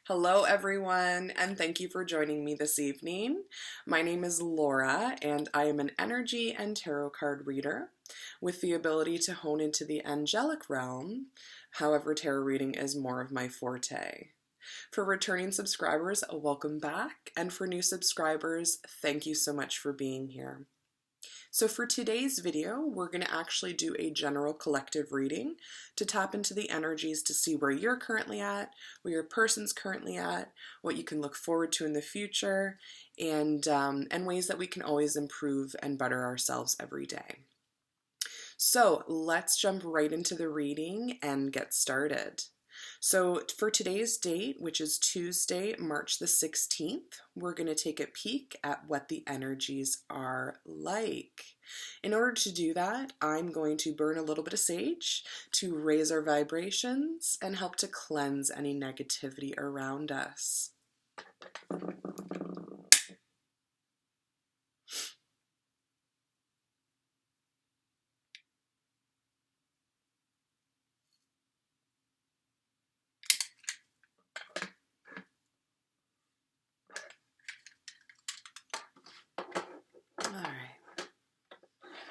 Hello, everyone, and thank you for joining me this evening. My name is Laura, and I am an energy and tarot card reader with the ability to hone into the angelic realm. However, tarot reading is more of my forte. For returning subscribers, welcome back, and for new subscribers, thank you so much for being here. So for today's video, we're going to actually do a general collective reading to tap into the energies to see where you're currently at, where your person's currently at, what you can look forward to in the future, and ways that we can always improve and better ourselves every day. So let's jump right into the reading and get started. So for today's date, which is Tuesday, March the 16th, we're going to take a peek at what the energies are like. In order to do that, I'm going to burn a little bit of sage to raise our vibrations and help to cleanse any negativity around us.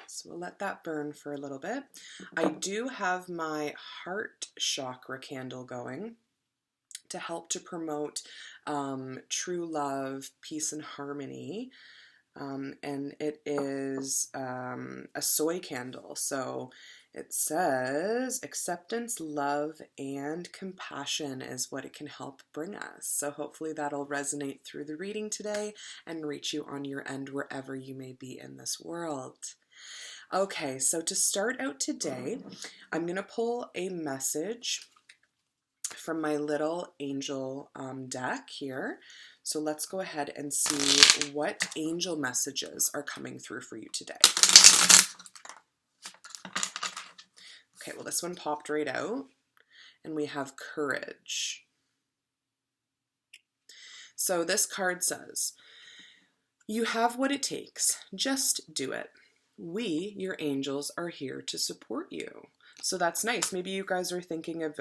So we'll let that burn for a little bit. I do have my heart chakra candle going to help to promote true love, peace, and harmony. And it is a soy candle. So it says acceptance, love, and compassion is what it can help bring us. So hopefully that'll resonate through the reading today and reach you on your end wherever you may be in this world. Okay, so to start out today, I'm going to pull a message from my little angel deck here. So let's go ahead and see what angel messages are coming through for you today. Okay, well, this one popped right out, and we have courage. So this card says, you have what it takes. Just do it. We, your angels, are here to support you. So that's nice. Maybe you guys are thinking of,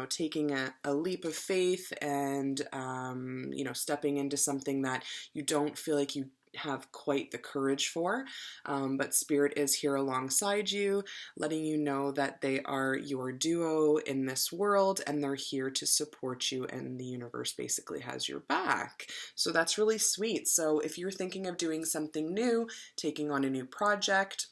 taking a leap of faith and, stepping into something that you don't feel like you have quite the courage for, but Spirit is here alongside you, letting you know that they are your duo in this world and they're here to support you, and the universe basically has your back. So that's really sweet. So if you're thinking of doing something new, taking on a new project,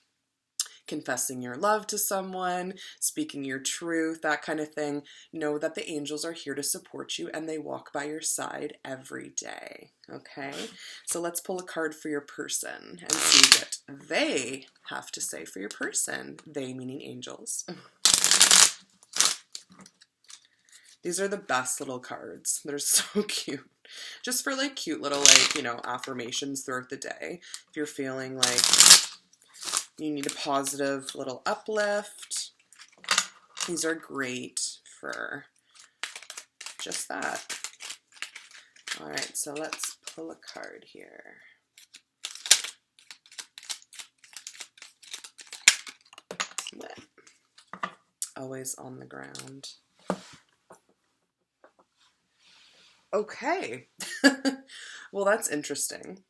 confessing your love to someone, speaking your truth, that kind of thing, know that the angels are here to support you and they walk by your side every day. Okay, so let's pull a card for your person and see what they have to say for your person. They meaning angels. These are the best little cards. They're so cute. Just for like cute little affirmations throughout the day. If you're feeling like you need a positive little uplift, these are great for just that. All right, so let's pull a card here. Always on the ground. Okay. Well, that's interesting.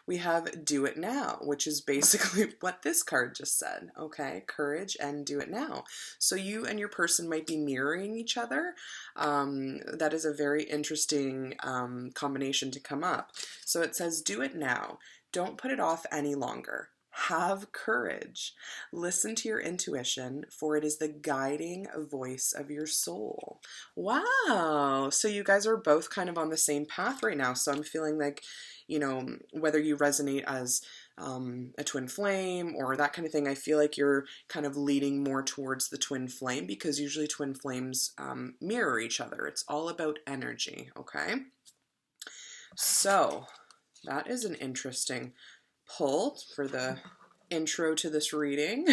We have do it now, which is basically what this card just said. Okay, courage and do it now. So you and your person might be mirroring each other. That is a very interesting combination to come up. So it says, do it now. Don't put it off any longer. Have courage. Listen to your intuition, for it is the guiding voice of your soul. Wow. So you guys are both kind of on the same path right now. So I'm feeling like, whether you resonate as a twin flame or that kind of thing, I feel like you're kind of leading more towards the twin flame, because usually twin flames mirror each other. It's all about energy, okay? So that is an interesting pull for the intro to this reading.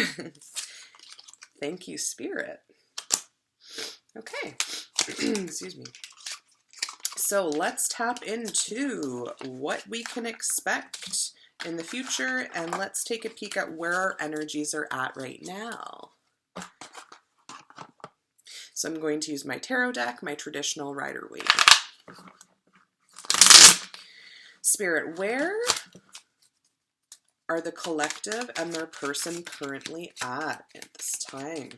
Thank you, Spirit. Okay, excuse me. So let's tap into what we can expect in the future, and let's take a peek at where our energies are at right now. So I'm going to use my tarot deck, my traditional Rider-Waite. Spirit, where are the collective and their person currently at this time?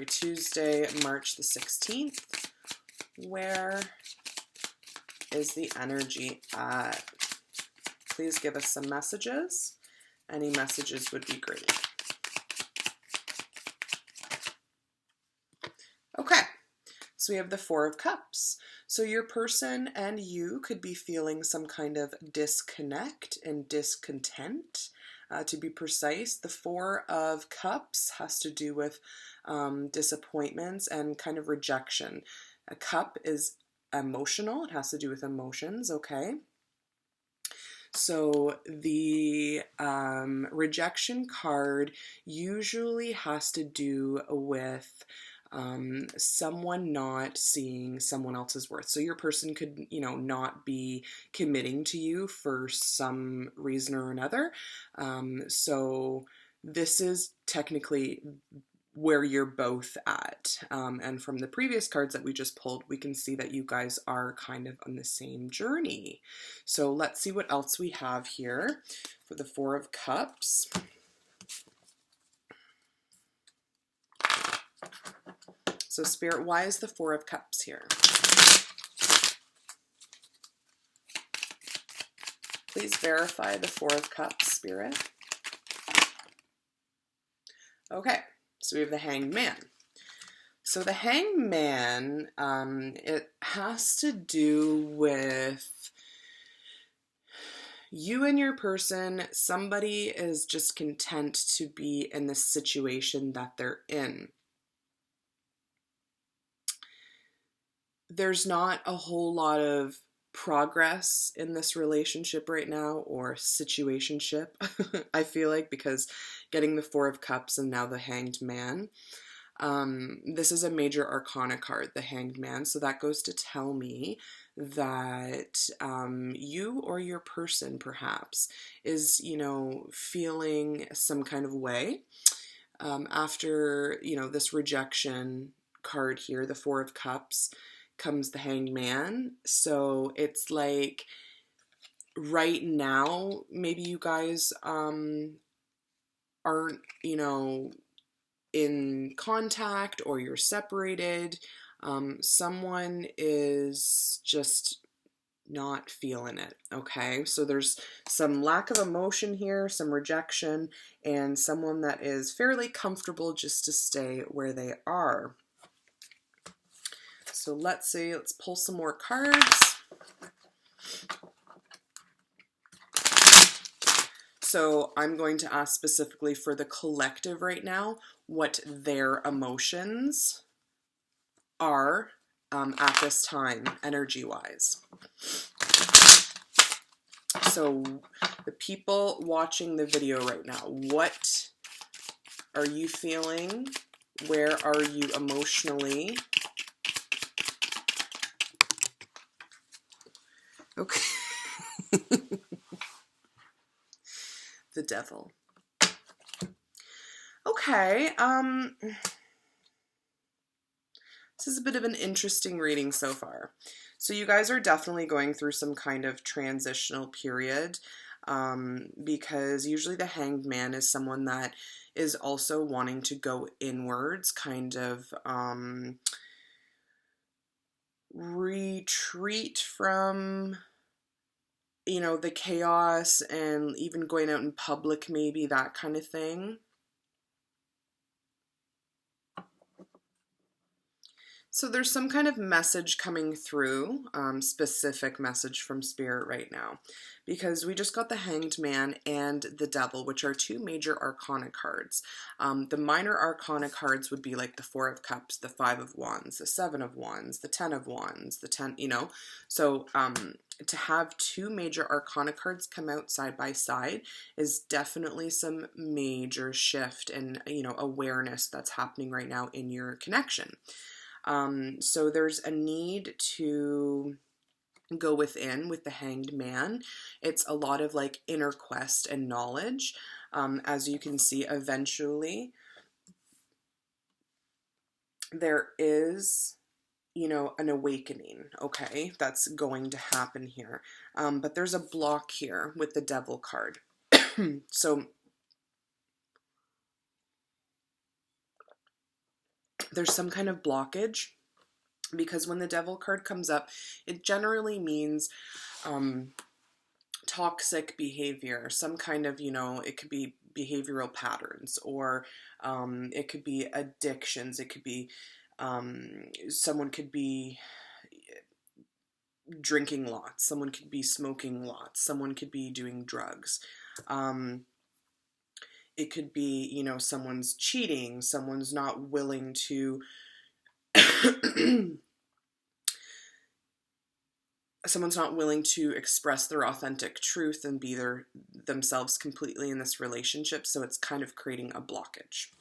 Tuesday, March the 16th. Where is the energy at? Please give us some messages. Any messages would be great. Okay, so we have the Four of Cups. So your person and you could be feeling some kind of disconnect and discontent. To be precise, the Four of Cups has to do with disappointments and kind of rejection. A cup is emotional. It has to do with emotions, okay? So the rejection card usually has to do with someone not seeing someone else's worth. So your person could, not be committing to you for some reason or another. So this is technically where you're both at. And from the previous cards that we just pulled, we can see that you guys are kind of on the same journey. So let's see what else we have here for the Four of Cups. So Spirit, why is the Four of Cups here? Please verify the Four of Cups, Spirit. Okay. So we have the Hanged Man. So the Hanged Man, it has to do with you and your person. Somebody is just content to be in the situation that they're in. There's not a whole lot of progress in this relationship right now, or situationship, I feel like, because getting the Four of Cups and now the Hanged Man. This is a major arcana card, the Hanged Man, so that goes to tell me that you or your person perhaps is, feeling some kind of way after, this rejection card here, the Four of Cups, comes the Hanged Man. So it's like right now, maybe you guys aren't, in contact, or you're separated. Someone is just not feeling it, okay? So there's some lack of emotion here, some rejection, and someone that is fairly comfortable just to stay where they are. So let's pull some more cards. So I'm going to ask specifically for the collective right now what their emotions are at this time, energy-wise. So the people watching the video right now, what are you feeling? Where are you emotionally? Okay. The Devil. Okay, this is a bit of an interesting reading so far. So you guys are definitely going through some kind of transitional period, because usually the Hanged Man is someone that is also wanting to go inwards, kind of retreat from the chaos, and even going out in public, maybe, that kind of thing. So there's some kind of message coming through, specific message from Spirit right now, because we just got the Hanged Man and the Devil, which are two major arcana cards. The minor arcana cards would be like the Four of Cups, the Five of Wands, the Seven of Wands, the Ten of Wands, the 10, So to have two major arcana cards come out side by side is definitely some major shift and, awareness that's happening right now in your connection. So there's a need to go within with the Hanged Man. It's a lot of like inner quest and knowledge. As you can see, eventually there is, you know, an awakening, okay, that's going to happen here. But there's a block here with the Devil card. So there's some kind of blockage, because when the Devil card comes up, it generally means toxic behavior, some kind of, you know, it could be behavioral patterns, or it could be addictions, it could be someone could be drinking lots, someone could be smoking lots, someone could be doing drugs. It could be, you know, someone's cheating, someone's not willing to someone's not willing to express their authentic truth and be themselves completely in this relationship, so it's kind of creating a blockage.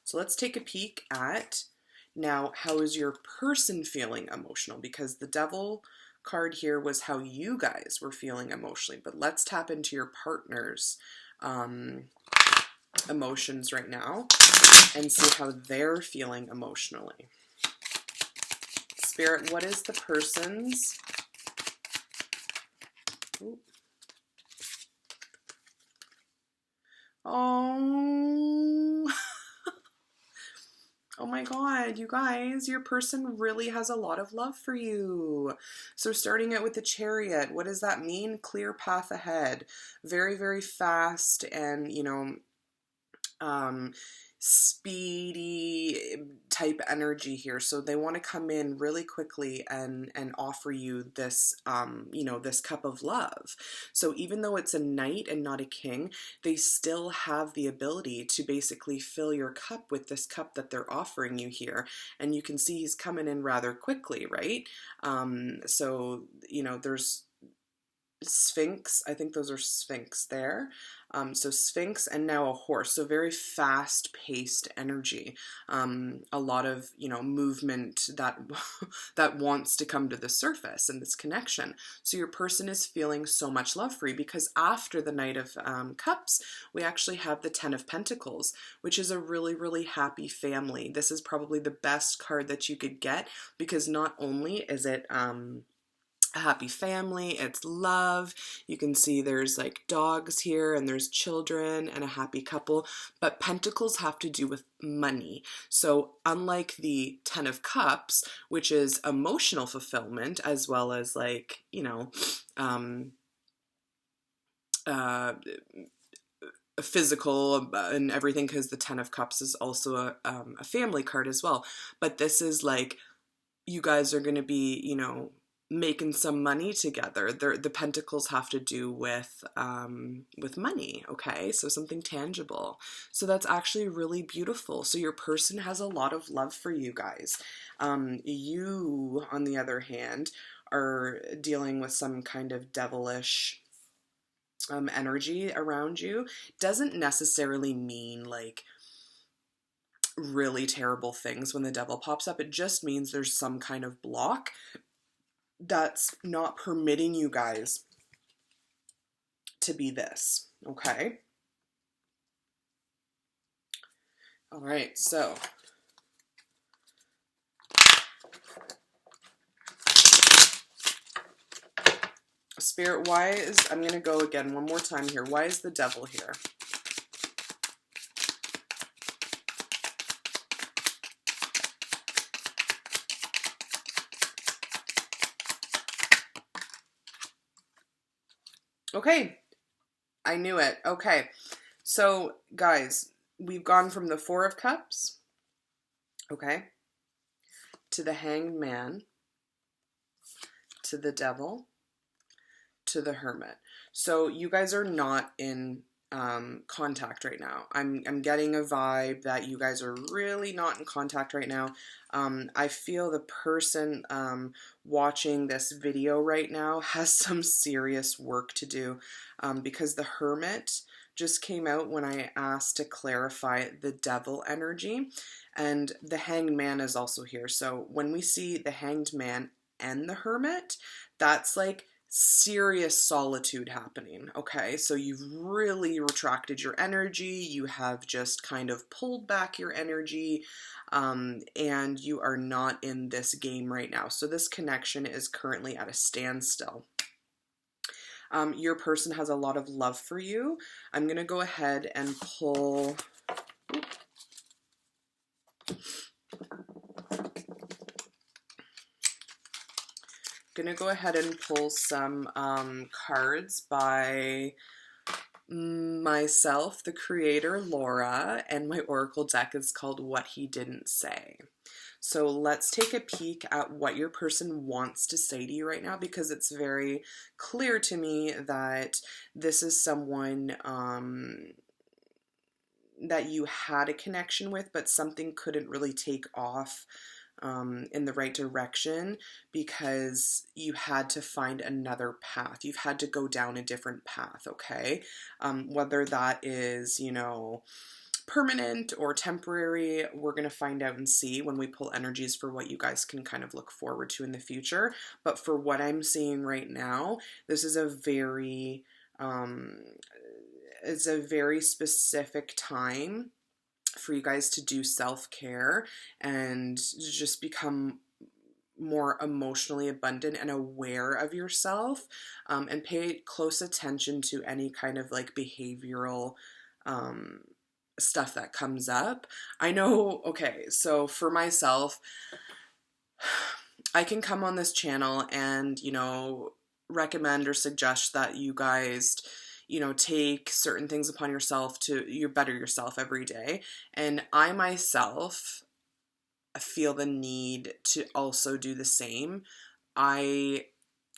So let's take a peek at, now, how is your person feeling emotional? Because the Devil card here was how you guys were feeling emotionally, but let's tap into your partner's emotions right now and see how they're feeling emotionally. Spirit, what is the person's... Ooh. Oh, oh my God, you guys, your person really has a lot of love for you. So starting out with the Chariot, what does that mean? Clear path ahead. Very, very fast and, you know, speedy type energy here. So they want to come in really quickly and offer you this, you know, this cup of love. So even though it's a knight and not a king, they still have the ability to basically fill your cup with this cup that they're offering you here. And you can see he's coming in rather quickly, right? So, you know, there's Sphinx, I think those are Sphinx there. So Sphinx and now a horse, so very fast-paced energy. A lot of, you know, movement that that wants to come to the surface in this connection. So your person is feeling so much love for you, because after the Knight of Cups, we actually have the Ten of Pentacles, which is a really, really happy family. This is probably the best card that you could get, because not only is it a happy family, it's love. You can see there's like dogs here and there's children and a happy couple, but Pentacles have to do with money. So unlike the Ten of Cups, which is emotional fulfillment as well as, like, you know, physical and everything, because the Ten of Cups is also a family card as well. But this is like, you guys are going to be, you know, making some money together. The Pentacles have to do with money, okay? So something tangible. So that's actually really beautiful. So your person has a lot of love for you guys. You, on the other hand, are dealing with some kind of devilish energy around you. Doesn't necessarily mean like really terrible things when the devil pops up. It just means there's some kind of block that's not permitting you guys to be this, okay? All right, so Spirit, why is, I'm going to go again one more time here. Why is the devil here? Okay, I knew it. Okay, so guys, we've gone from the Four of Cups, okay, to the Hanged Man, to the Devil, to the Hermit. So you guys are not in contact right now. I'm getting a vibe that you guys are really not in contact right now. I feel the person watching this video right now has some serious work to do, because the Hermit just came out when I asked to clarify the devil energy, and the Hanged Man is also here. So when we see the Hanged Man and the Hermit, that's like serious solitude happening, okay? So you've really retracted your energy, you have just kind of pulled back your energy, and you are not in this game right now. So this connection is currently at a standstill. Your person has a lot of love for you. I'm going to go ahead and pull... Gonna go ahead and pull some cards by myself, the creator, Laura, and my oracle deck is called What He Didn't Say. So let's take a peek at what your person wants to say to you right now, because it's very clear to me that this is someone that you had a connection with, but something couldn't really take off in the right direction because you had to find another path. You've had to go down a different path, okay? Whether that is, you know, permanent or temporary, we're going to find out and see when we pull energies for what you guys can kind of look forward to in the future. But for what I'm seeing right now, this is a very, it's a very specific time for you guys to do self-care and just become more emotionally abundant and aware of yourself, and pay close attention to any kind of like behavioral stuff that comes up. I know, okay, so for myself, I can come on this channel and, you know, recommend or suggest that you guys, you know, take certain things upon yourself to you better yourself every day. And I myself feel the need to also do the same. I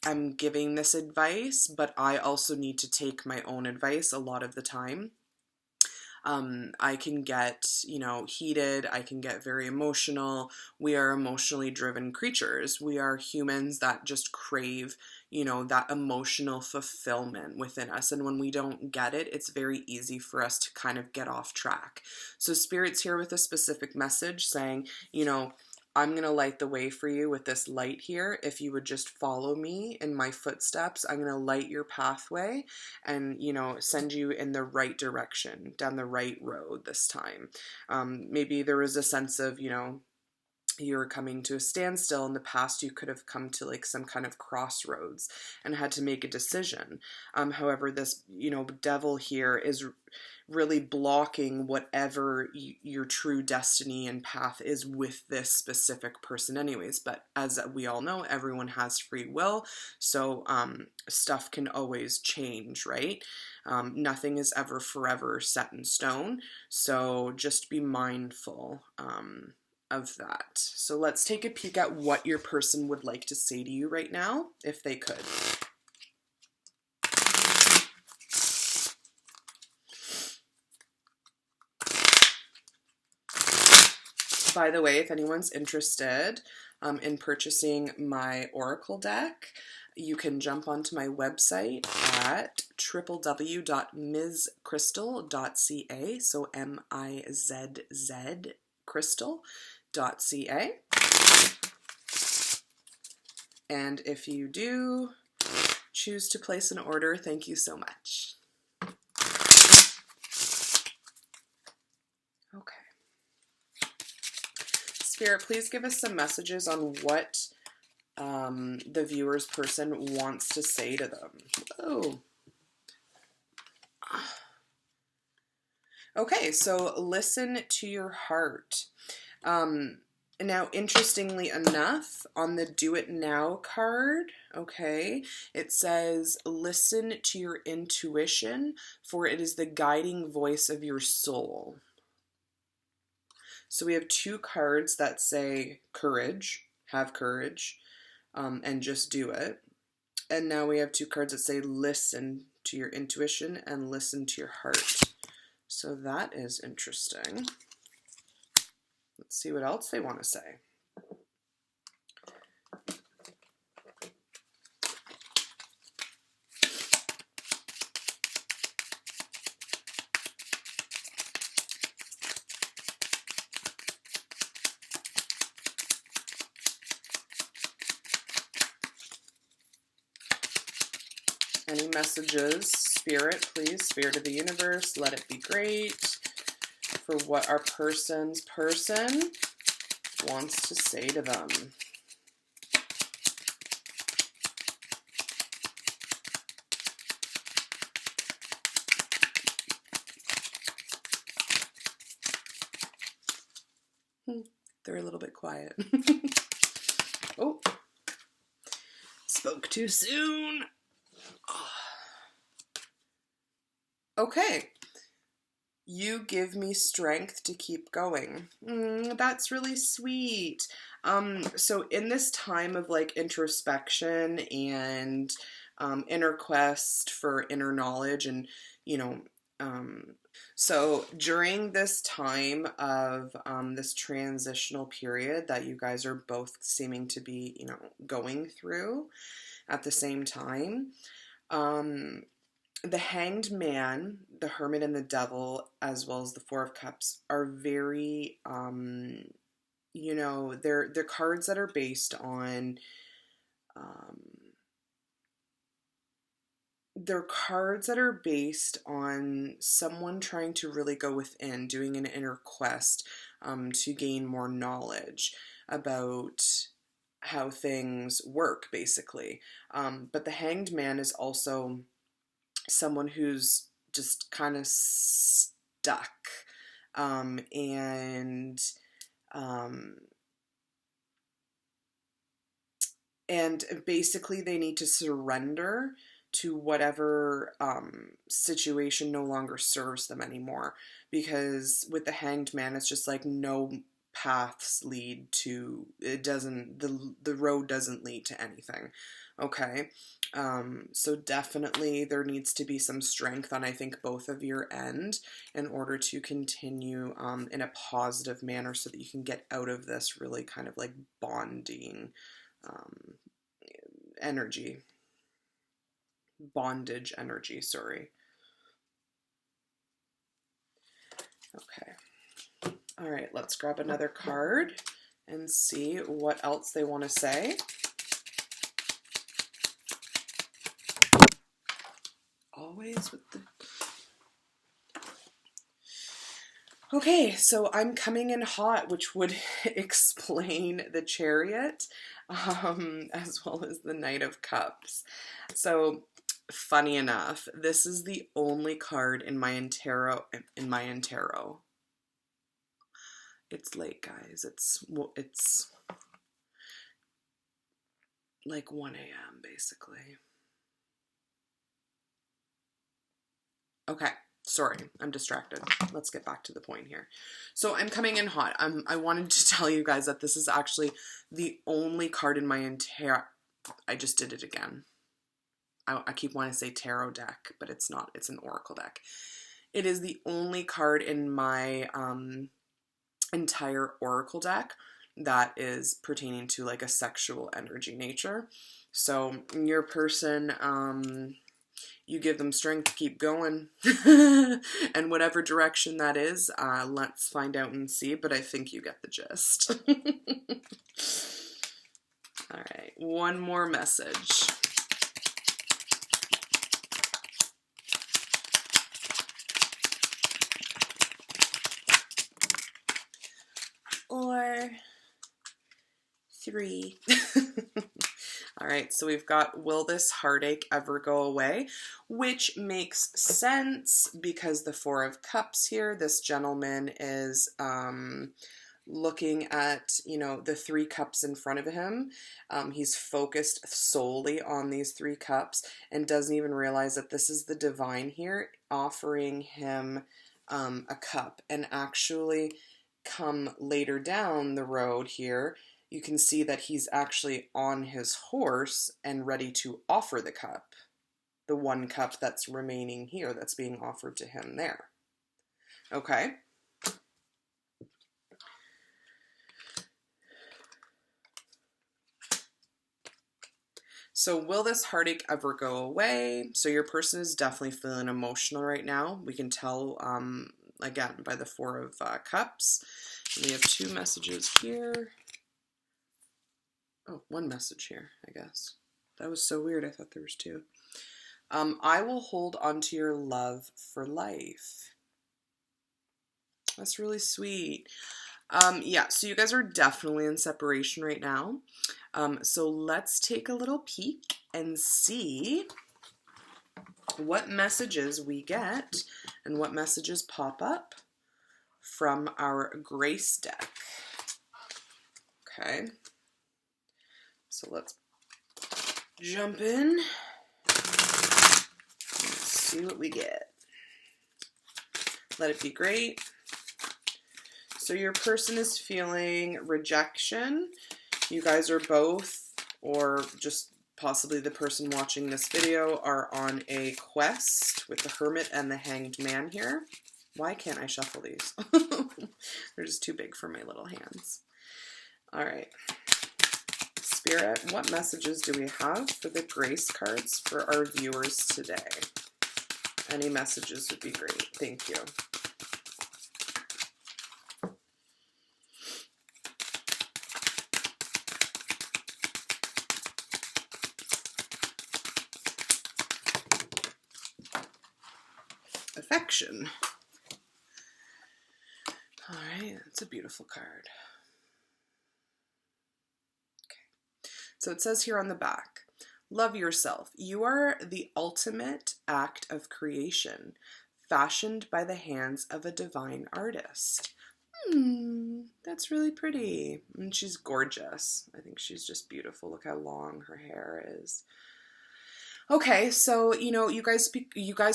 am giving this advice, but I also need to take my own advice a lot of the time. I can get, you know, heated. I can get very emotional. We are emotionally driven creatures. We are humans that just crave, you know, that emotional fulfillment within us. And when we don't get it, it's very easy for us to kind of get off track. So Spirit's here with a specific message saying, you know, I'm going to light the way for you with this light here. If you would just follow me in my footsteps, I'm going to light your pathway and, you know, send you in the right direction, down the right road this time. Maybe there was a sense of, you know, you're coming to a standstill. In the past, you could have come to like some kind of crossroads and had to make a decision. However, this, you know, devil here is really blocking whatever your true destiny and path is with this specific person anyways. But as we all know, everyone has free will, so stuff can always change, right? Nothing is ever forever set in stone, so just be mindful of that. So let's take a peek at what your person would like to say to you right now, if they could. By the way, if anyone's interested in purchasing my oracle deck, you can jump onto my website at www.mizcrystal.ca, so MIZZ crystal.ca. And if you do choose to place an order, thank you so much. Okay. Spirit, please give us some messages on what the viewer's person wants to say to them. Oh. Okay, so listen to your heart. Now, interestingly enough, on the Do It Now card, okay, it says, listen to your intuition, for it is the guiding voice of your soul. So we have two cards that say courage, have courage, and just do it. And now we have two cards that say listen to your intuition and listen to your heart. So that is interesting. Let's see what else they want to say. Any messages, Spirit, please, Spirit of the universe, let it be great for what our person's person wants to say to them. They're a little bit quiet. Oh, spoke too soon. Okay. You give me strength to keep going. That's really sweet. So in this time of like introspection and inner quest for inner knowledge and, you know, so during this time of this transitional period that you guys are both seeming to be, you know, going through at the same time, the Hanged Man, the Hermit, and the Devil, as well as the Four of Cups, are very, you know, they're cards that are based on, they're cards that are based on someone trying to really go within, doing an inner quest, to gain more knowledge about how things work, basically. But the Hanged Man is also someone who's just kind of stuck, and basically they need to surrender to whatever situation no longer serves them anymore, because with the Hanged Man it's just like no paths lead to, it doesn't, the road doesn't lead to anything. Okay, so definitely there needs to be some strength on, I think, both of your end in order to continue in a positive manner so that you can get out of this really kind of like bonding energy. Bondage energy, sorry. Okay. All right, let's grab another card and see what else they want to say. Always with the... Okay, so I'm coming in hot, which would explain the Chariot, as well as the Knight of Cups. So, funny enough, this is the only card in my tarot. It's late, guys. It's like 1 a.m. basically. Okay, sorry, I'm distracted. Let's get back to the point here. So I'm coming in hot. I wanted to tell you guys that this is actually the only card in my entire... I just did it again. I keep wanting to say tarot deck, but it's not. It's an oracle deck. It is the only card in my entire oracle deck that is pertaining to like a sexual energy nature. So your person... you give them strength to keep going. And whatever direction that is, let's find out and see, but I think you get the gist. All right, one more message. Or 3. All right, so we've got, will this heartache ever go away? Which makes sense because the Four of Cups here, this gentleman is looking at, you know, the 3 cups in front of him. He's focused solely on these 3 cups and doesn't even realize that this is the divine here offering him a cup. And actually come later down the road here, you can see that he's actually on his horse and ready to offer the cup. The 1 cup that's remaining here that's being offered to him there. Okay. So will this heartache ever go away? So your person is definitely feeling emotional right now. We can tell, again, by the 4 of Cups. And we have 2 messages here. Oh, 1 message here, I guess. That was so weird. I thought there was 2. I will hold on to your love for life. That's really sweet. Yeah, so you guys are definitely in separation right now. So let's take a little peek and see what messages we get and what messages pop up from our Grace deck. Okay, so let's jump in. Let's see what we get. Let it be great. So your person is feeling rejection. You guys are both, or just possibly the person watching this video, are on a quest with the Hermit and the Hanged Man here. Why can't I shuffle these? They're just too big for my little hands. All right. Spirit, what messages do we have for the Grace cards for our viewers today? Any messages would be great. Thank you. Affection. All right, that's a beautiful card. Okay. So it says here on the back, love yourself. You are the ultimate act of creation, fashioned by the hands of a divine artist. That's really pretty. And she's gorgeous. I think she's just beautiful. Look how long her hair is. Okay, so, you know, you guys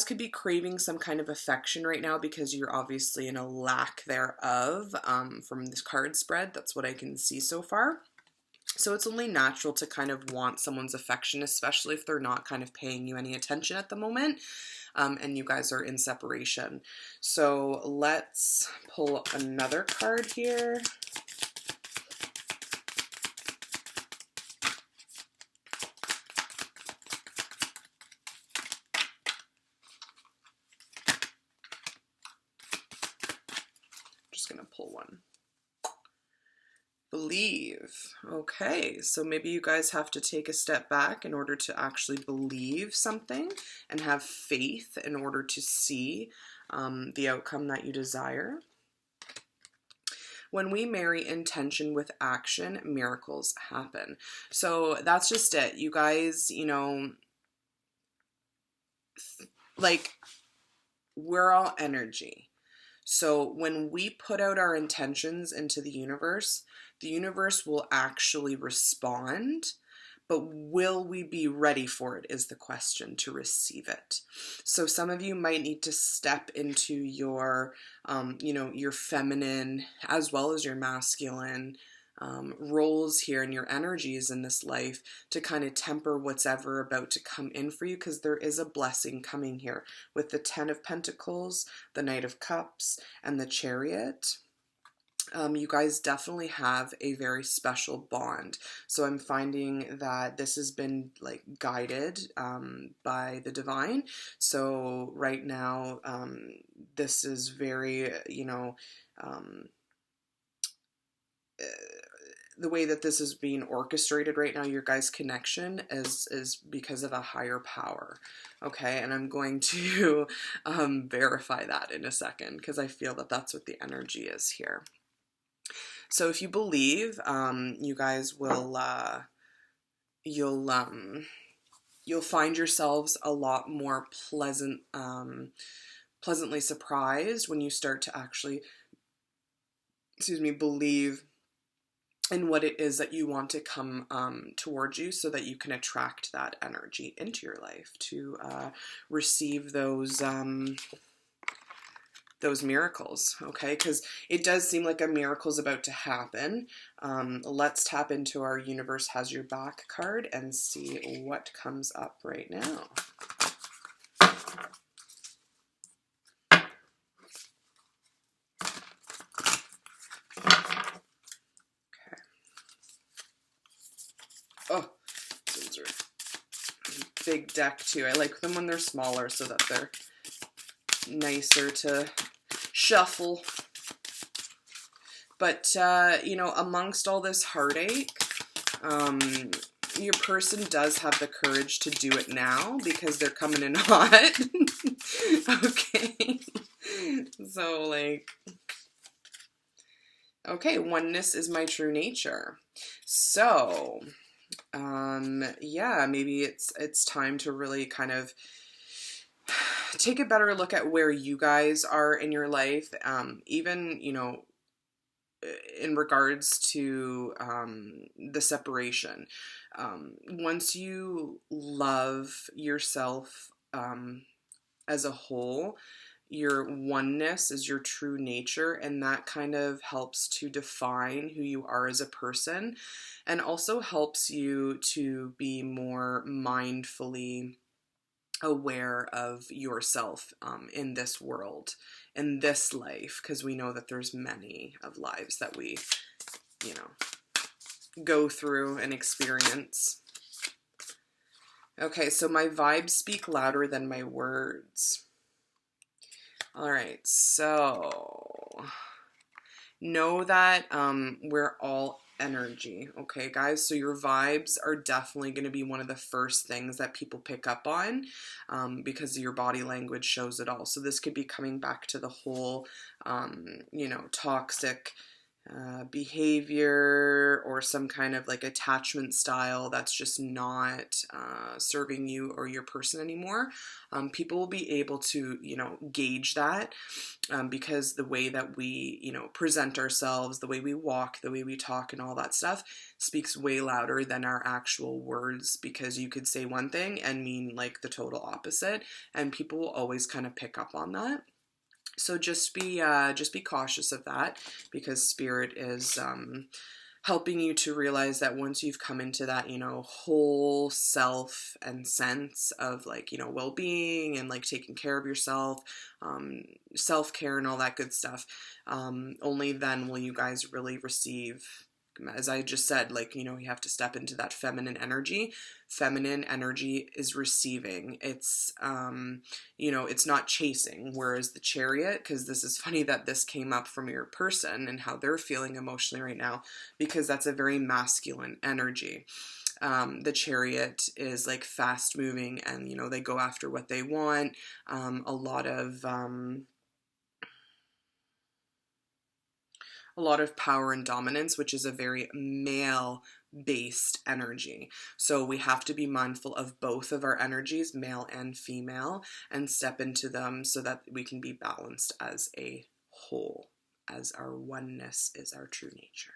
could be craving some kind of affection right now because you're obviously in a lack thereof from this card spread. That's what I can see so far. So it's only natural to kind of want someone's affection, especially if they're not kind of paying you any attention at the moment, and you guys are in separation. So let's pull another card here. Gonna pull one. Believe. Okay, so maybe you guys have to take a step back in order to actually believe something and have faith in order to see the outcome that you desire. When we marry intention with action, miracles happen. So that's just it. You guys, you know, like, we're all energy. So when we put out our intentions into the universe will actually respond, but will we be ready for it is the question to receive it. So some of you might need to step into your, you know, your feminine as well as your masculine roles here and your energies in this life to kind of temper what's ever about to come in for you, because there is a blessing coming here with the 10 of Pentacles, the Knight of Cups, and the Chariot. You guys definitely have a very special bond. So I'm finding that this has been like guided by the divine. So right now, this is very, you know, the way that this is being orchestrated right now, your guys' connection is because of a higher power. Okay, and I'm going to verify that in a second because I feel that that's what the energy is here. So if you believe, you guys will, you'll find yourselves a lot more pleasantly surprised when you start to actually, believe in what it is that you want to come towards you, so that you can attract that energy into your life to receive those miracles, okay? Because it does seem like a miracle is about to happen. Let's tap into our Universe Has Your Back card and see what comes up right now. Oh, those are big deck too. I like them when they're smaller so that they're nicer to shuffle. But, you know, amongst all this heartache, your person does have the courage to do it now because they're coming in hot. Okay. So like, okay, oneness is my true nature. So, yeah, maybe it's time to really kind of take a better look at where you guys are in your life. Even, you know, in regards to the separation. Once you love yourself as a whole, your oneness is your true nature, and that kind of helps to define who you are as a person, and also helps you to be more mindfully aware of yourself in this world, in this life, because we know that there's many of lives that we, you know, go through and experience. Okay, so my vibes speak louder than my words. All right, so know that we're all energy, okay, guys? So your vibes are definitely going to be one of the first things that people pick up on because your body language shows it all. So this could be coming back to the whole, you know, toxic behavior or some kind of like attachment style that's just not serving you or your person anymore. People will be able to, you know, gauge that because the way that we, you know, present ourselves, the way we walk, the way we talk and all that stuff speaks way louder than our actual words, because you could say one thing and mean like the total opposite, and people will always kind of pick up on that. So just be cautious of that, because spirit is helping you to realize that once you've come into that, you know, whole self and sense of like, you know, well-being and like taking care of yourself, self-care and all that good stuff, only then will you guys really receive, as I just said, like, you know, you have to step into that feminine energy. Feminine energy is receiving. It's, you know, it's not chasing. Whereas the Chariot, because this is funny that this came up from your person and how they're feeling emotionally right now, because that's a very masculine energy. The Chariot is like fast moving and, you know, they go after what they want. A lot of power and dominance, which is a very male-based energy. So we have to be mindful of both of our energies, male and female, and step into them so that we can be balanced as a whole, as our oneness is our true nature.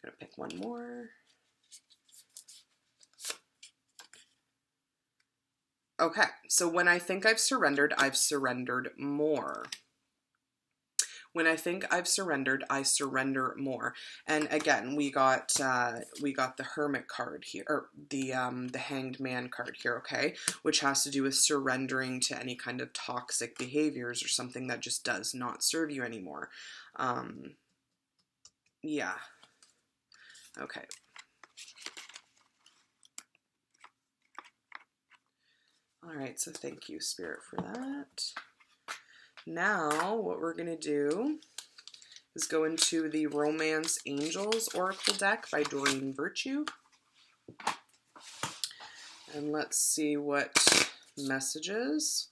I'm going to pick one more. Okay, so when I think I've surrendered more. When I think I've surrendered, I surrender more. And again, we got the Hermit card here, or the Hanged Man card here, okay, which has to do with surrendering to any kind of toxic behaviors or something that just does not serve you anymore. Yeah. Okay. All right, so thank you, Spirit, for that. Now, what we're going to do is go into the Romance Angels Oracle deck by Doreen Virtue. And let's see what messages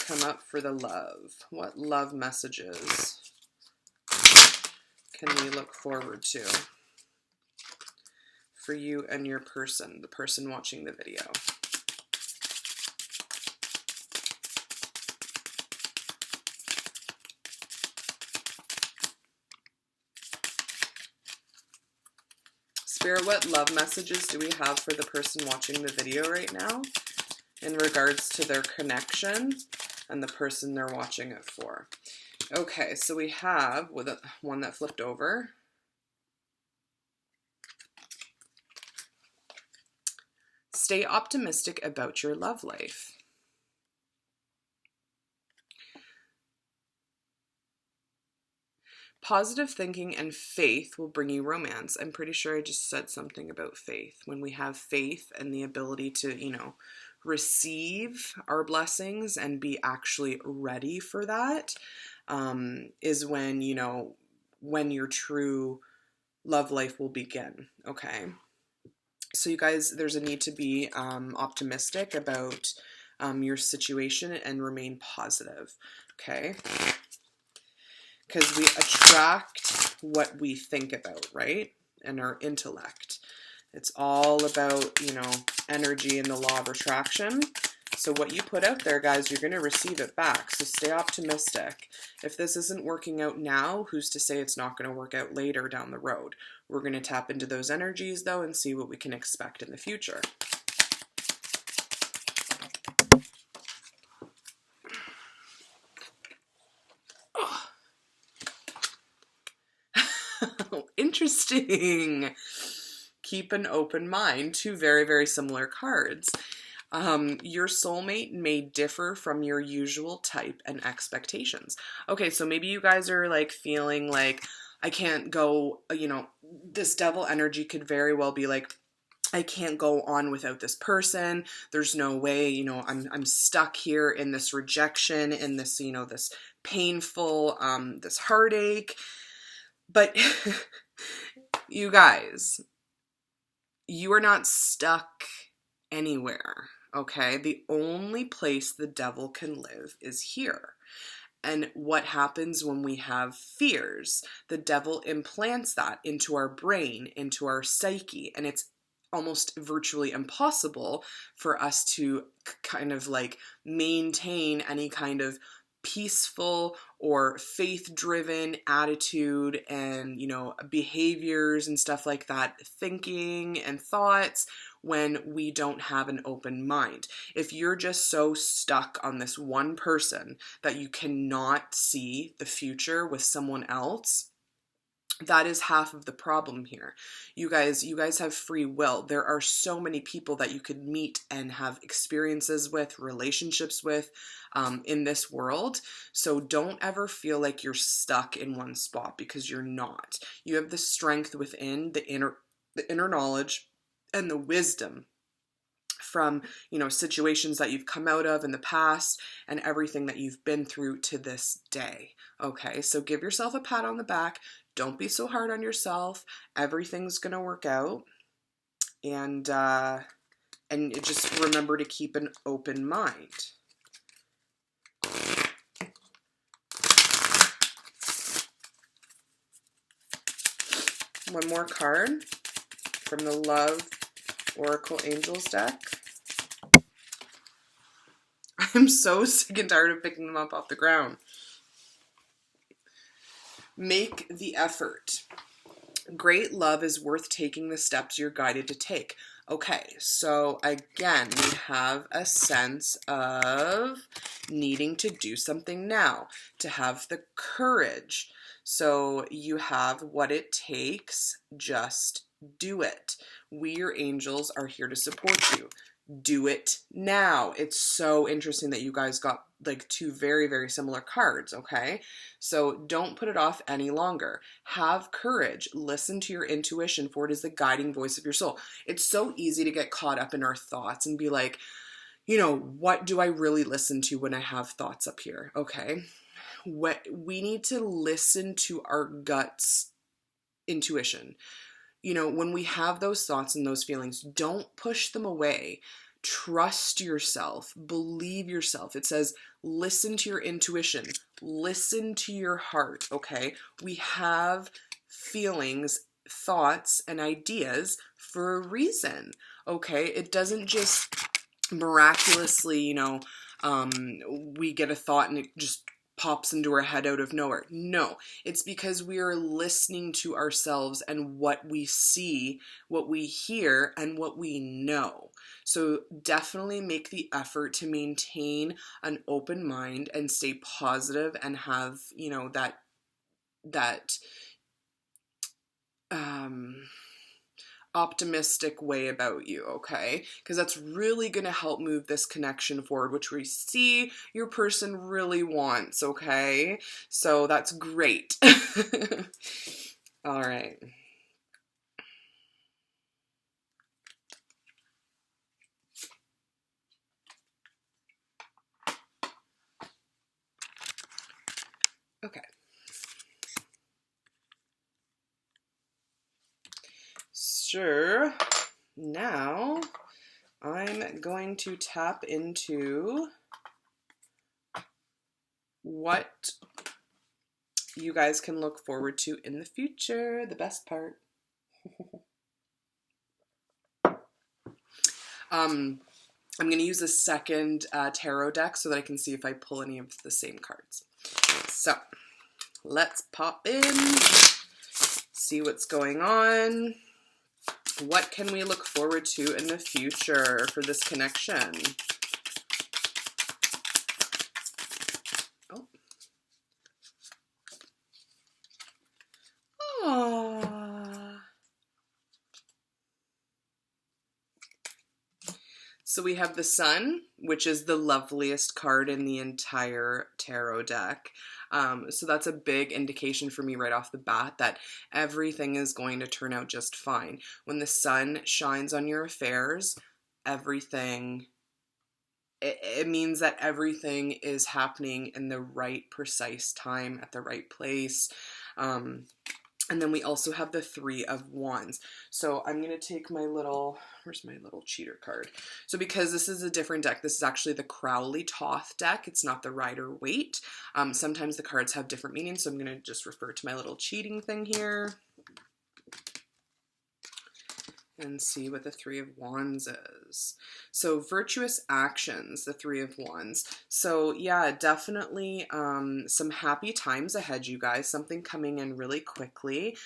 come up for the love. What love messages can we look forward to for you and your person, the person watching the video? Spirit, what love messages do we have for the person watching the video right now in regards to their connection and the person they're watching it for? Okay, so we have with one that flipped over. Stay optimistic about your love life. Positive thinking and faith will bring you romance. I'm pretty sure I just said something about faith. When we have faith and the ability to, you know, receive our blessings and be actually ready for that, is when, you know, when your true love life will begin, okay? So you guys, there's a need to be optimistic about your situation and remain positive, okay? Because we attract what we think about, right? And our intellect. It's all about, you know, energy and the law of attraction. So what you put out there, guys, you're going to receive it back. So stay optimistic. If this isn't working out now, who's to say it's not going to work out later down the road? We're going to tap into those energies, though, and see what we can expect in the future. Interesting. Keep an open mind. Two very, very similar cards. Your soulmate may differ from your usual type and expectations. Okay, so maybe you guys are like feeling like, I can't go, you know, this devil energy could very well be like, I can't go on without this person. There's no way, you know, I'm stuck here in this rejection, in this, you know, this painful, this heartache. But you guys, you are not stuck anywhere, okay? The only place the devil can live is here. And what happens when we have fears? The devil implants that into our brain, into our psyche, and it's almost virtually impossible for us to kind of like maintain any kind of peaceful or faith-driven attitude and, you know, behaviors and stuff like that, thinking and thoughts, when we don't have an open mind. If you're just so stuck on this one person that you cannot see the future with someone else, that is half of the problem here. You guys have free will. There are so many people that you could meet and have experiences with, relationships with, in this world. So don't ever feel like you're stuck in one spot, because you're not. You have the strength within, the inner knowledge and the wisdom from, you know, situations that you've come out of in the past and everything that you've been through to this day. Okay, so give yourself a pat on the back. Don't be so hard on yourself. Everything's gonna work out, and just remember to keep an open mind. One more card from the Love Oracle Angels deck. I'm so sick and tired of picking them up off the ground. Make the effort. Great love is worth taking the steps you're guided to take. Okay, so again, we have a sense of needing to do something now, to have the courage. So you have what it takes, just do it. We, your angels, are here to support you. Do it now. It's so interesting that you guys got like two very, very similar cards, okay? So don't put it off any longer. Have courage. Listen to your intuition, for it is the guiding voice of your soul. It's so easy to get caught up in our thoughts and be like, you know, what do I really listen to when I have thoughts up here? Okay. We need to listen to our guts intuition. You know, when we have those thoughts and those feelings, don't push them away. Trust yourself. Believe yourself. It says, listen to your intuition. Listen to your heart, okay? We have feelings, thoughts, and ideas for a reason, okay? It doesn't just miraculously, you know, we get a thought and it just pops into our head out of nowhere. No, it's because we are listening to ourselves and what we see, what we hear, and what we know. So definitely make the effort to maintain an open mind and stay positive and have, you know, that optimistic way about you, okay? Because that's really going to help move this connection forward, which we see your person really wants, okay? So that's great. All right. Okay. Sure. now I'm going to tap into what you guys can look forward to in the future, the best part. I'm going to use a second tarot deck so that I can see if I pull any of the same cards. So let's pop in, see what's going on. What can we look forward to in the future for this connection? Oh. Aww. So we have the Sun, which is the loveliest card in the entire tarot deck. So that's a big indication for me right off the bat that everything is going to turn out just fine. When the sun shines on your affairs, it means that everything is happening in the right precise time at the right place. And then we also have the Three of Wands. So I'm going to take my little, where's my little cheater card? So because this is a different deck, this is actually the Crowley-Toth deck. It's not the Rider-Waite. Sometimes the cards have different meanings, so I'm going to just refer to my little cheating thing here and see what the Three of Wands is. So virtuous actions, the Three of Wands. So yeah, definitely some happy times ahead, you guys. Something coming in really quickly.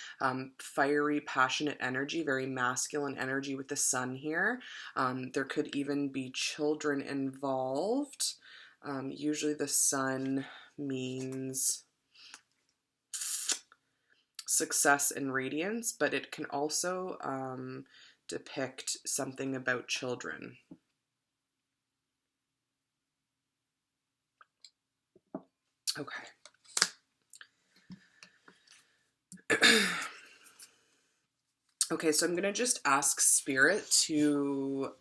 Fiery, passionate energy, very masculine energy with the sun here. There could even be children involved. Usually the sun means success and radiance, but it can also depict something about children. Okay. Okay, so I'm going to just ask Spirit to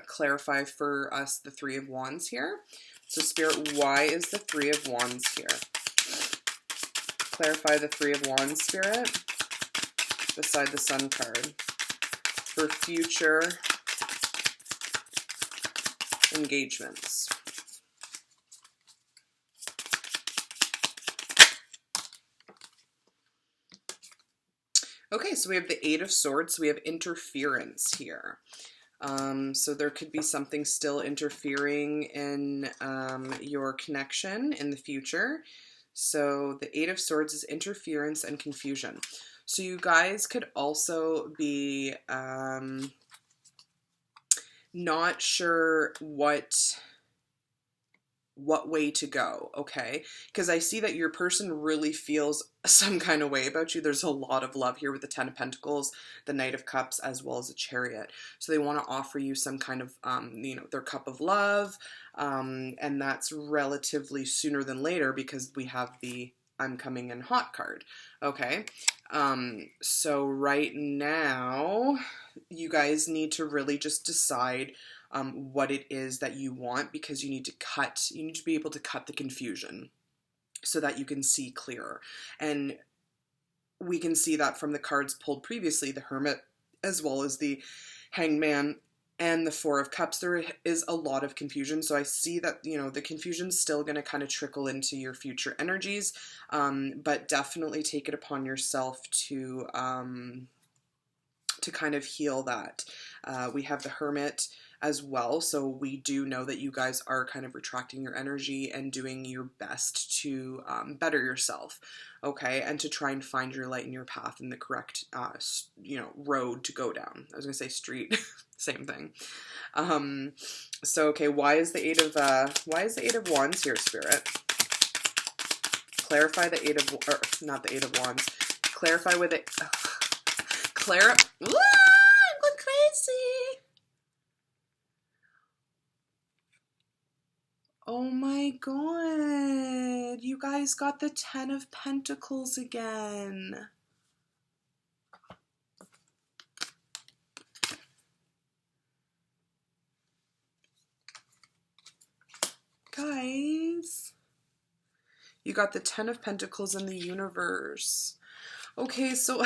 clarify for us the Three of Wands here. So Spirit, why is the Three of Wands here? Clarify the Three of Wands, Spirit, beside the Sun card for future engagements. Okay, so we have the Eight of Swords, so we have interference here. So there could be something still interfering in your connection in the future. So the Eight of Swords is interference and confusion. So you guys could also be not sure what way to go, okay? Because I see that your person really feels some kind of way about you. There's a lot of love here with the Ten of Pentacles, the Knight of Cups, as well as a Chariot. So they want to offer you some kind of, their cup of love, and that's relatively sooner than later because we have the I'm coming in hot card, okay? So right now, you guys need to really just decide what it is that you want, because you need to be able to cut the confusion so that you can see clearer. And we can see that from the cards pulled previously, the Hermit, as well as the Hanged Man and the Four of Cups. There is a lot of confusion. So I see that, the confusion's still going to kind of trickle into your future energies, but definitely take it upon yourself to kind of heal that. We have the Hermit as well, so we do know that you guys are kind of retracting your energy and doing your best to better yourself, okay, and to try and find your light and your path in the correct road to go down. I was gonna say street. Same thing. So okay, why is the Eight of Wands here, Spirit? Clarify the not the Eight of Wands. Clarify with it. I'm going crazy. Oh my god, you guys got the Ten of Pentacles again. Guys, you got the Ten of Pentacles in the universe. Okay, so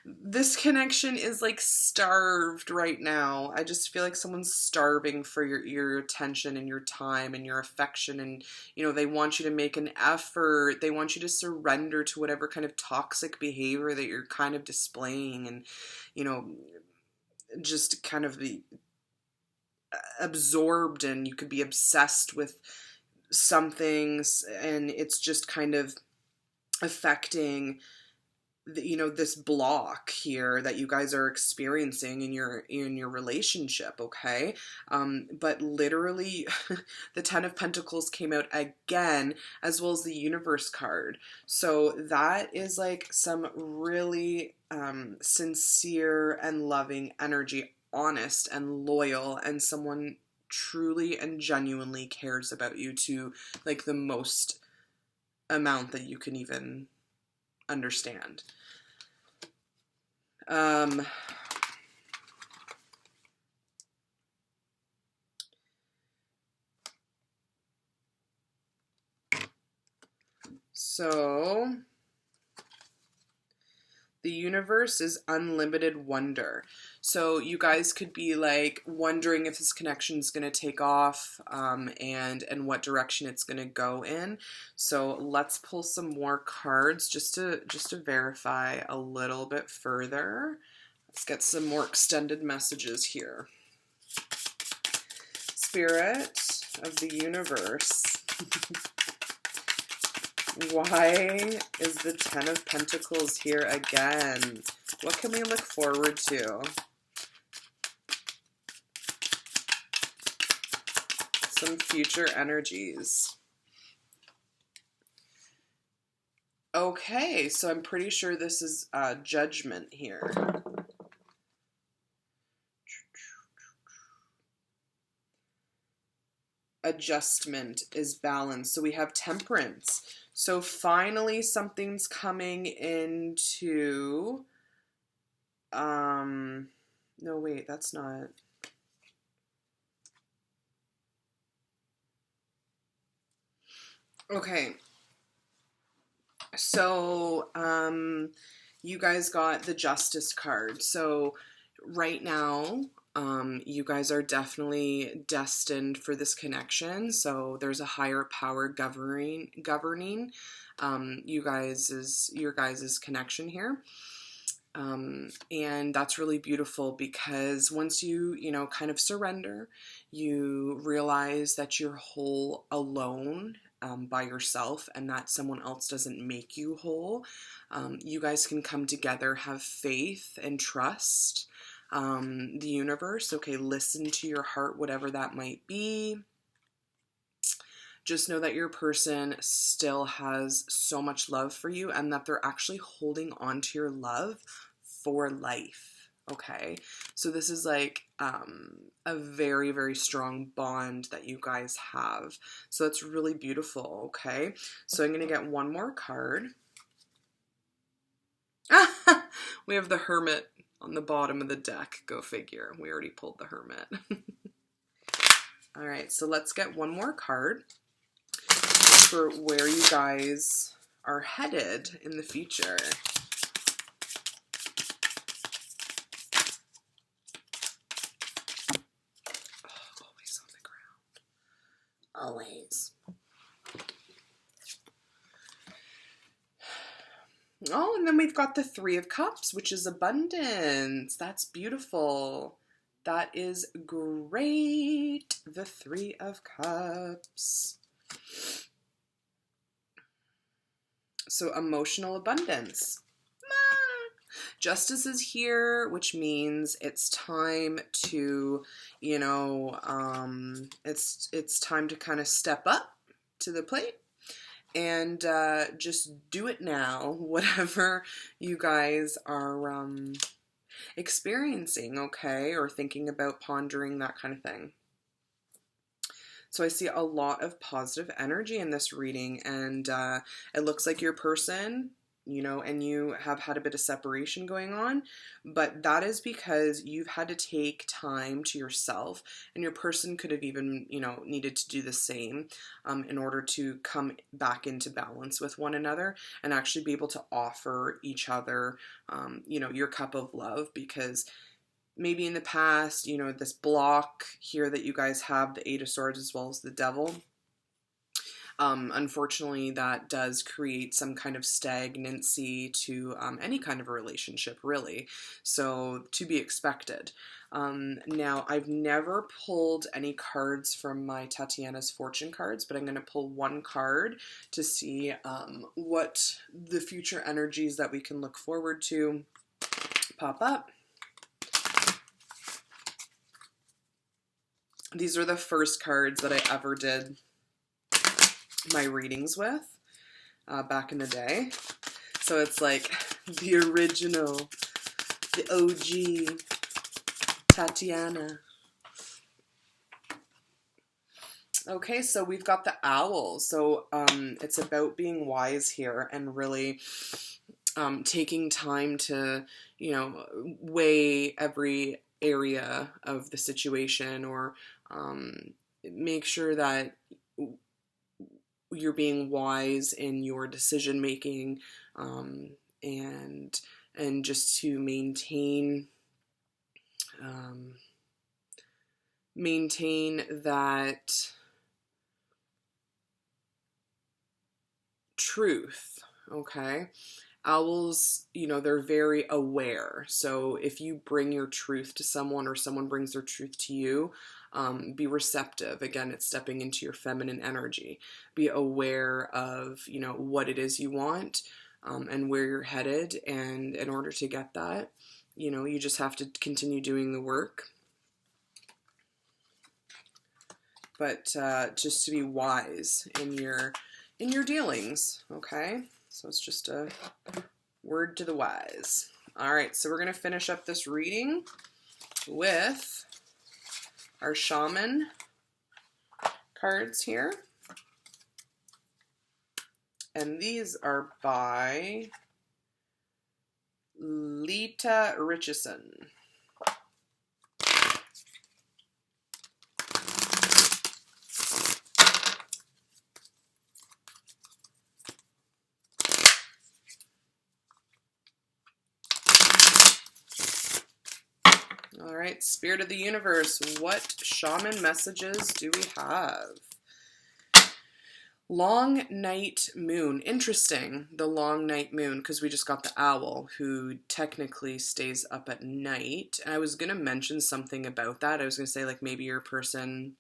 this connection is like starved right now. I just feel like someone's starving for your attention and your time and your affection, and they want you to make an effort. They want you to surrender to whatever kind of toxic behavior that you're kind of displaying, and just kind of be absorbed, and you could be obsessed with some things, and it's just kind of affecting this block here that you guys are experiencing in your relationship, okay? But literally, the Ten of Pentacles came out again, as well as the Universe card. So that is like some really sincere and loving energy, honest and loyal, and someone truly and genuinely cares about you to like the most amount that you can even understand. So the universe is unlimited wonder. So you guys could be like wondering if this connection is going to take off, and what direction it's going to go in. So let's pull some more cards just to verify a little bit further. Let's get some more extended messages here. Spirit of the universe. Why is the Ten of Pentacles here again? What can we look forward to? Some future energies. Okay, so I'm pretty sure this is judgment here. Adjustment is balance. So we have temperance. So finally something's coming into, no wait, that's not. Okay. So, you guys got the Justice card. So right now, you guys are definitely destined for this connection. So there's a higher power governing your guys' connection here. And that's really beautiful, because once you kind of surrender, you realize that you're whole alone, by yourself, and that someone else doesn't make you whole. You guys can come together, have faith and trust the universe. Okay, listen to your heart, whatever that might be. Just know that your person still has so much love for you, and that they're actually holding on to your love for life. Okay, so this is like a very, very strong bond that you guys have. So that's really beautiful. Okay, so I'm gonna get one more card. We have the Hermit on the bottom of the deck. Go figure. We already pulled the Hermit. All right, so let's get one more card for where you guys are headed in the future. Always. Oh, and then we've got the Three of Cups, which is abundance. That's beautiful. That is great. The Three of Cups. So emotional abundance. Justice is here, which means it's time to, it's time to kind of step up to the plate and just do it now, whatever you guys are experiencing, okay, or thinking about, pondering, that kind of thing. So I see a lot of positive energy in this reading, and it looks like your person and you have had a bit of separation going on, but that is because you've had to take time to yourself, and your person could have even, needed to do the same in order to come back into balance with one another and actually be able to offer each other, your cup of love, because maybe in the past, this block here that you guys have, the Eight of Swords as well as the Devil, unfortunately, that does create some kind of stagnancy to any kind of a relationship, really. So, to be expected. Now, I've never pulled any cards from my Tatiana's Fortune cards, but I'm going to pull one card to see what the future energies that we can look forward to pop up. These are the first cards that I ever did my readings with back in the day. So it's like the original, the OG Tatiana. Okay, so we've got the owl. So it's about being wise here and really taking time to, weigh every area of the situation, or make sure that you're being wise in your decision making, and just to maintain that truth. Okay, owls, they're very aware. So if you bring your truth to someone, or someone brings their truth to you, be receptive. Again, it's stepping into your feminine energy. Be aware of, what it is you want, and where you're headed. And in order to get that, you just have to continue doing the work. But just to be wise in your dealings, okay? So it's just a word to the wise. All right, so we're going to finish up this reading with our shaman cards here. And these are by Lita Richardson. All right, Spirit of the Universe, what shaman messages do we have? Long night moon. Interesting, the long night moon, because we just got the owl, who technically stays up at night. And I was going to mention something about that. I was going to say, like, maybe your person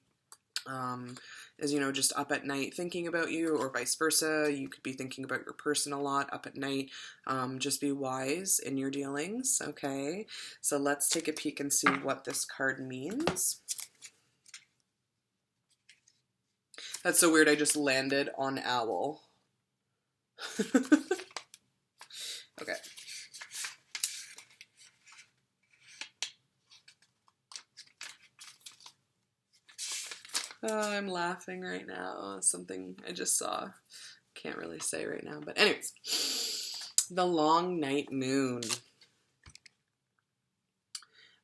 is, just up at night thinking about you, or vice versa. You could be thinking about your person a lot up at night. Just be wise in your dealings, okay? So let's take a peek and see what this card means. That's so weird, I just landed on owl. Okay. Oh, I'm laughing right now. Something I just saw. Can't really say right now, but anyways. The long night moon.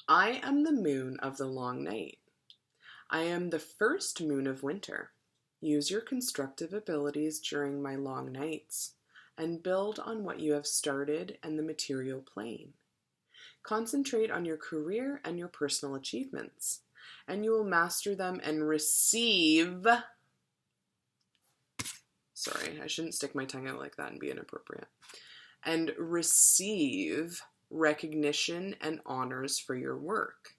I am the moon of the long night. I am the first moon of winter. Use your constructive abilities during my long nights and build on what you have started in the material plane. Concentrate on your career and your personal achievements, and you will master them and receive... Sorry, I shouldn't stick my tongue out like that and be inappropriate. And receive recognition and honors for your work.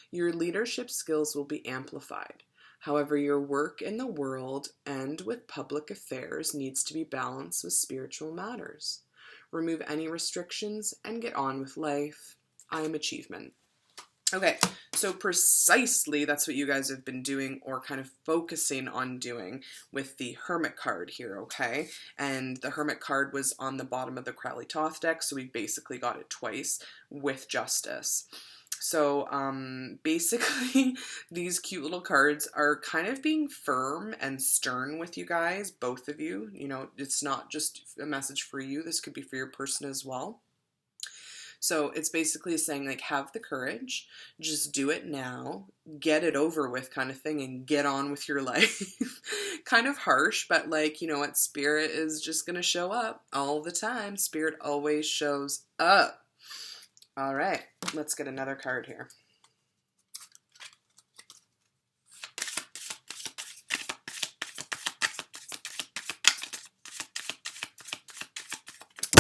Your leadership skills will be amplified. However, your work in the world and with public affairs needs to be balanced with spiritual matters. Remove any restrictions and get on with life. I am achievement. Okay, so precisely that's what you guys have been doing, or kind of focusing on doing, with the Hermit card here, okay? And the Hermit card was on the bottom of the Crowley Toth deck, so we basically got it twice with Justice. So basically these cute little cards are kind of being firm and stern with you guys, both of you. You know, it's not just a message for you. This could be for your person as well. So it's basically saying, like, have the courage, just do it now, get it over with kind of thing, and get on with your life. Kind of harsh, but like, you know what, Spirit is just going to show up all the time. Spirit always shows up. All right, let's get another card here.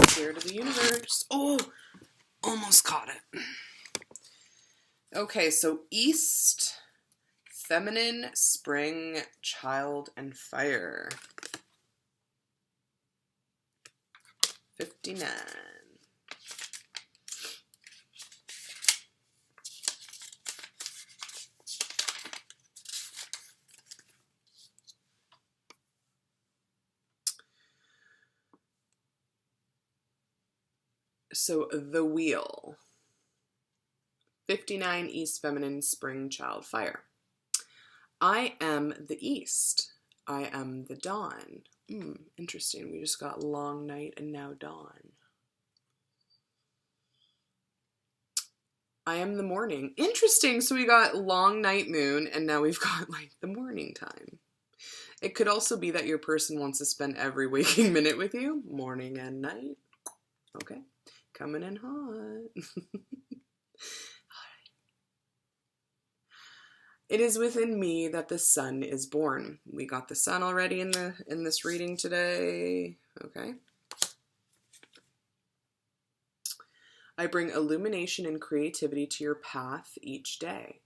Spirit of the universe. Oh, almost caught it. Okay, so East, Feminine, Spring, Child, and Fire. 59. So the Wheel. 59, East, Feminine, Spring, Child, Fire. I am the East. I am the dawn. Interesting. We just got long night and now dawn. I am the morning. Interesting. So we got long night moon and now we've got like the morning time. It could also be that your person wants to spend every waking minute with you, morning and night. Okay. Coming in hot. It is within me that the sun is born. We got the sun already in this reading today. Okay. I bring illumination and creativity to your path each day.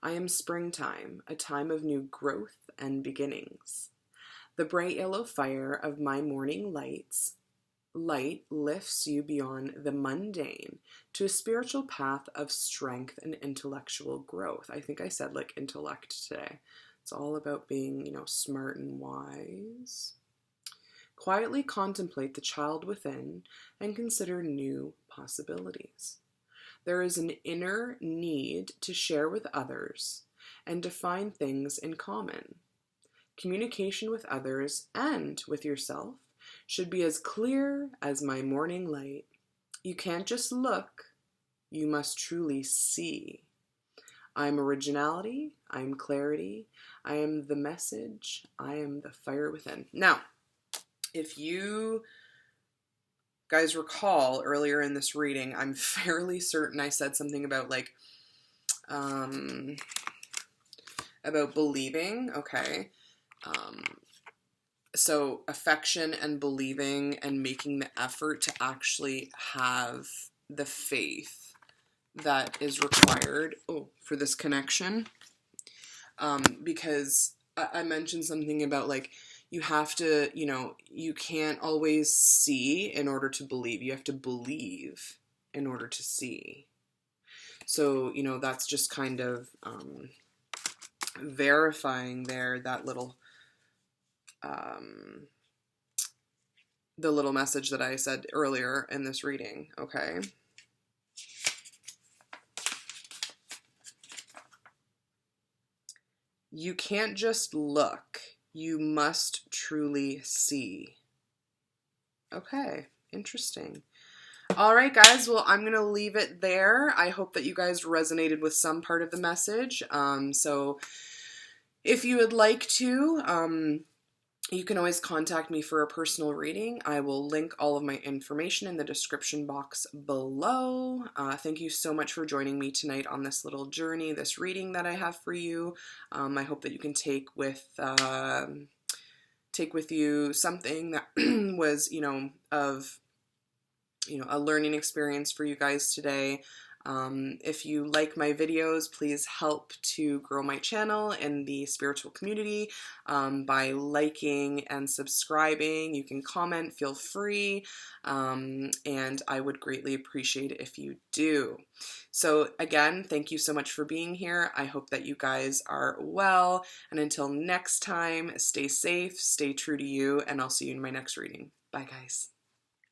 I am springtime, a time of new growth and beginnings. The bright yellow fire of my morning light lifts you beyond the mundane to a spiritual path of strength and intellectual growth. I think I said like intellect today. It's all about being, you know, smart and wise. Quietly contemplate the child within and consider new possibilities. There is an inner need to share with others and to find things in common. Communication with others and with yourself should be as clear as my morning light. You can't just look, you must truly see. I am originality, I am clarity, I am the message, I am the fire within. Now, if you guys recall earlier in this reading, I'm fairly certain I said something about like, about believing, okay. So affection and believing and making the effort to actually have the faith that is required for this connection. Because I mentioned something about like, you have to, you know, you can't always see in order to believe. You have to believe in order to see. So, you know, that's just kind of verifying there that little the little message that I said earlier in this reading, okay? You can't just look, you must truly see. Okay, interesting. All right, guys, well, I'm going to leave it there. I hope that you guys resonated with some part of the message. So if you would like to, you can always contact me for a personal reading. I will link all of my information in the description box below. Thank you so much for joining me tonight on this little journey, this reading that I have for you. I hope that you can take with you something that was, you know, of, you know, a learning experience for you guys today. If you like my videos, please help to grow my channel in the spiritual community by liking and subscribing. You can comment, feel free, and I would greatly appreciate it if you do. So again, thank you so much for being here. I hope that you guys are well, and until next time, stay safe, stay true to you, and I'll see you in my next reading. Bye, guys.